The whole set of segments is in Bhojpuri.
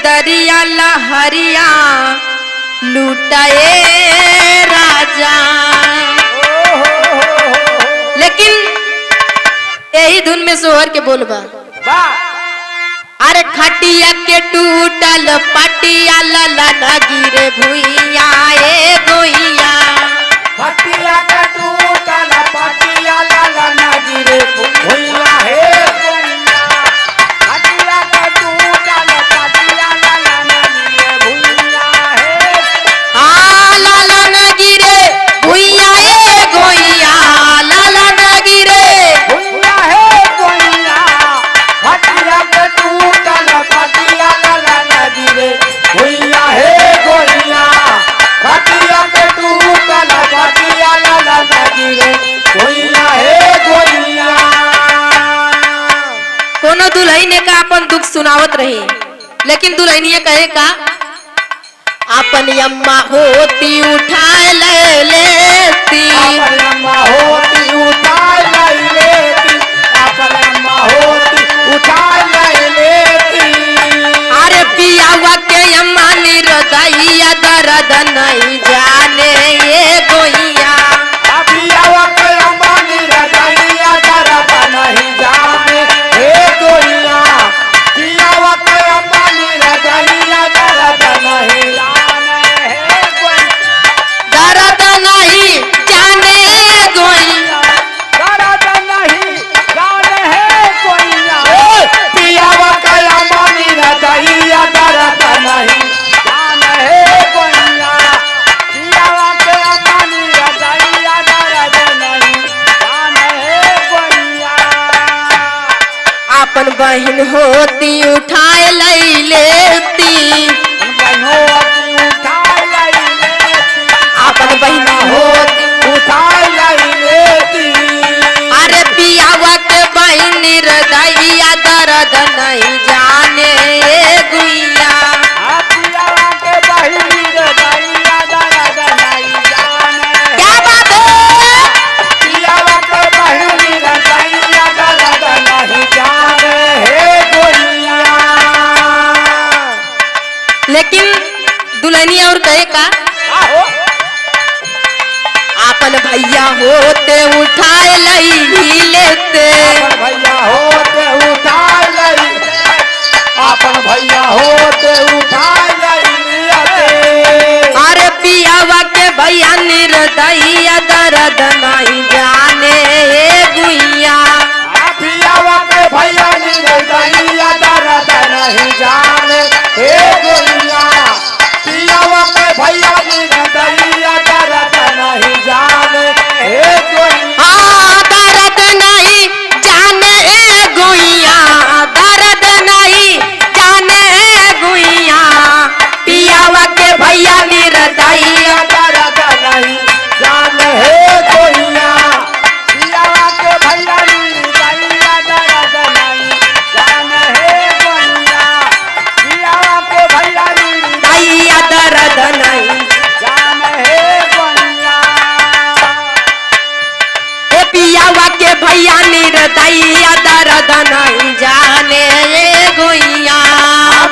दरिया लहरिया लूटाए राजा। लेकिन यही धुन में सोहर के बोलबा। अरे खटिया के टूटल पटिया लला न गिरे भुइया ए गोइया। खटिया के टूटल पटिया लला न गिरे भुइया हे गोइया। खटिया के टूटल पटिया लला न गिरे भुइया हे। हाँ लला न गिरे भुइया ए गोइया। लला न गिरे भुइया हे गोइया। खटिया के टूटल पटिया लला न गिरे भुइया हे गोइया। खटिया के टूटल पटिया लला न गिरे भुइया हे गोइया। कोनो दुल्हन का अपन दुख सुनावत रही, लेकिन दुल्हनिया कहे का अपन अम्मा होती उठाए ले लेती। अपन अम्मा होती उठा ले लेती। अपन अम्मा होती उठा ले लेती। अरे पियावा के अम्मा निर्दयिया दर्द नहीं जाने ये गोइया। पियावा के अम्मा निर्दयिया दर्द नहीं जाने हे गोइया। पियावा के अम्मा निर्दयिया दर्द नहीं जाने हे गोइया। दर्द नहीं जाने गोइया। दर्द नहीं जाने हे गोइया। पियावा के अम्मा निर्दयिया दर्द नहीं जाने हे गोइया। पियावा के अम्मा निर्दयिया दर्द नहीं जाने हे गोइया। अपन बहन होती उठाए ले लेती। अपन बहन होती अरे पियावा के बहन निर्दयिया दर्द नहीं जाने ये गुइया। क्या बात है। लेकिन दुल्हनिया और कहे का अपन भैया होते उठाए लई लेते। भैया होते उठा लई। अपन भैया होते उठा लई। अरे पियावा के भैया निर्दयिया दर्द नहीं जाने ये गुइया। पियावा के भैया निर्दयिया दर्द नहीं जाने हे गोइया। पियावा के भैया निर्दयिया दर्द नहीं जाने हे गोइया। हाँ दर्द नहीं जाने ए गुइया। दर्द नहीं जाने ए गुइया। पियावा के भैया निर्दयिया दर्द नहीं जाने हे गोइया। पियावा के भैया निर्दयिया दर्द नहीं जाने हे गोइया। पियावा के भैया दयिया दर्द नहीं जाने हे गोइया। ए पियावा के भैया निर्दयिया दर्द नहीं जाने ये गुइया।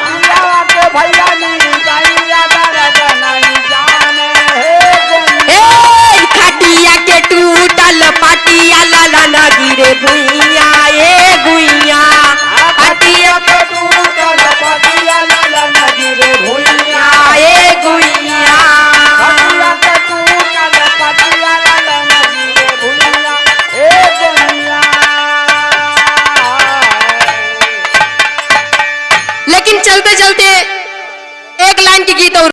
पियावा के भैया निर्दयिया दर्द नहीं जाने हे गोइया। ए खटिया के टूटल पटिया लला न गिरे भुइया ए गुइया। खटिया के टूटल पटिया लला न गिरे भुइया ए गुइया। खटिया के टूटल पटिया लला न गिरे भुइया हे गोइया। लेकिन चलते चलते एक लाइन की गीत और